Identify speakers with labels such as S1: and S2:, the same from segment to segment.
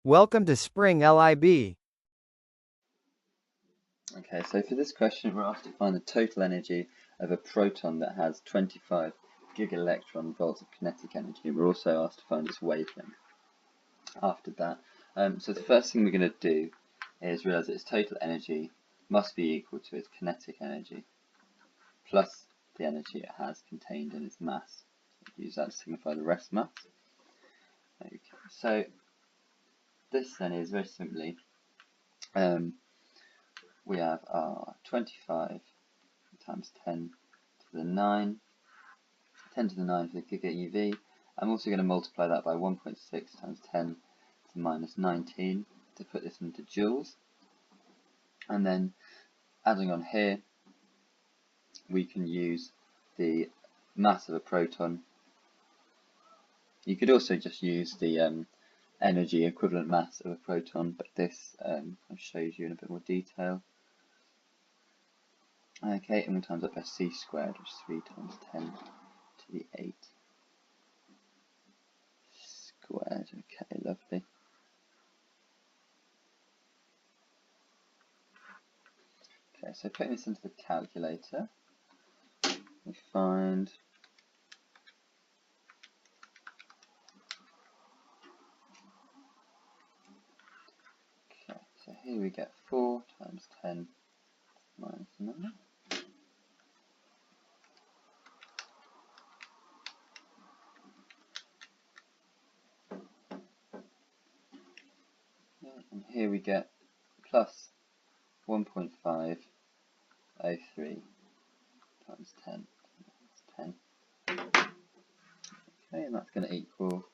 S1: Welcome to Spring LIB.
S2: Okay, so for this question we're asked to find the total energy of a proton that has 25 gigaelectron volts of kinetic energy. We're also asked to find its wavelength. After that, so the first thing we're going to do is realise that its total energy must be equal to its kinetic energy plus the energy it has contained in its mass. So use that to signify the rest mass. Okay, so this then is very simply we have our 25 times 10 to the 9, 10 to the 9 for the giga EV. I'm also going to multiply that by 1.6 times 10 to the minus 19 to put this into joules. And then adding on here, we can use the mass of a proton. You could also just use the energy equivalent mass of a proton, but this shows you in a bit more detail. Okay, and we'll times that by c squared, which is 3 times 10 to the 8 squared. Okay, lovely. Okay, so putting this into the calculator, we find okay, so here we get 4 times 10 minus 9. And here we get plus 1.503 times 10 minus 10. Okay, and that's going to equal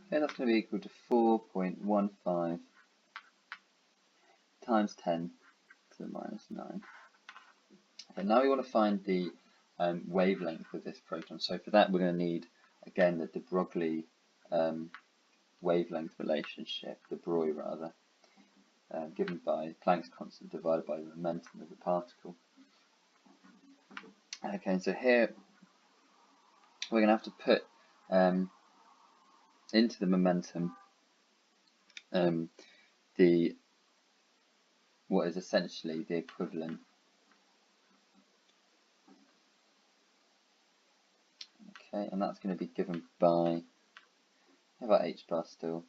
S2: that's going to be equal to 4.15 times 10 to the minus 9. Okay, now we want to find the wavelength of this proton. So for that we're going to need, again, the de Broglie wavelength relationship, de Broglie rather, given by Planck's constant divided by the momentum of the particle. Okay, so here we're going to have to put into the momentum what is essentially the equivalent. Okay, and that's going to be given by, how about h bar still?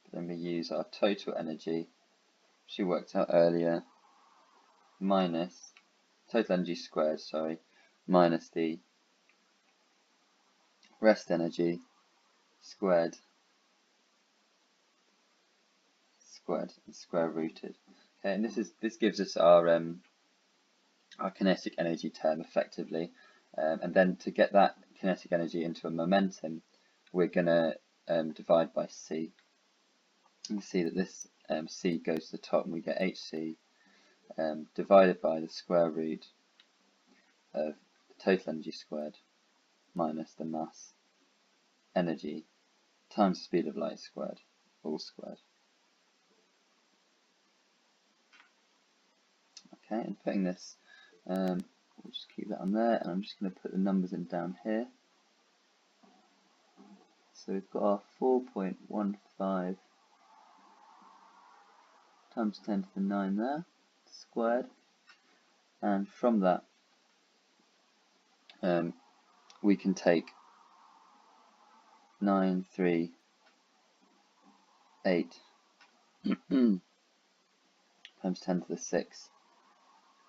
S2: But then we use our total energy, which we worked out earlier, minus total energy squared, minus the rest energy squared and square rooted. Okay, and this gives us our kinetic energy term effectively, and then to get that kinetic energy into a momentum, we're going to divide by c. You can see that this c goes to the top, and we get hc divided by the square root of the total energy squared minus the mass energy times the speed of light squared, all squared. Okay, and putting this, we'll just keep that on there, and I'm just going to put the numbers in down here. So we've got our 4.15 times 10 to the 9 there, squared, and from that we can take 938 times 10 to the 6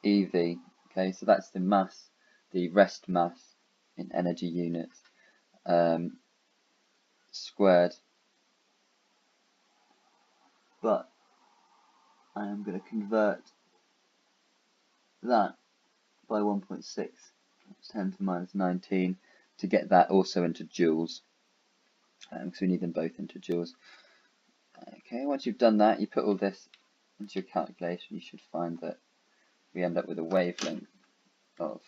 S2: EV. Okay, so that's the mass, the rest mass in energy units, squared, but I am going to convert that by 1.6 times 10 to the minus 19 to get that also into joules, because we need them both into joules. Okay, once you've done that, you put all this into your calculation, you should find that we end up with a wavelength of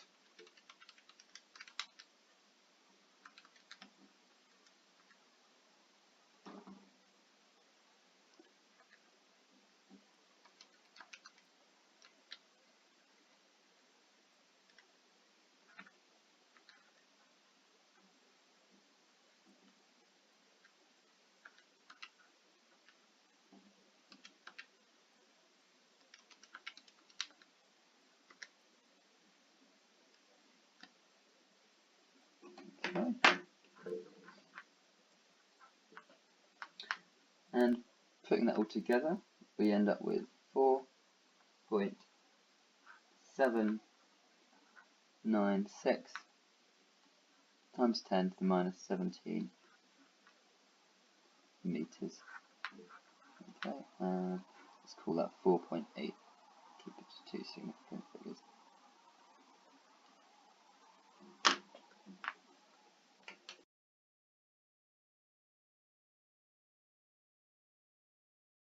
S2: Okay. And putting that all together, we end up with 4.796 times 10 to the minus 17 meters. Okay, let's call that 4.8. Keep it to two significant figures.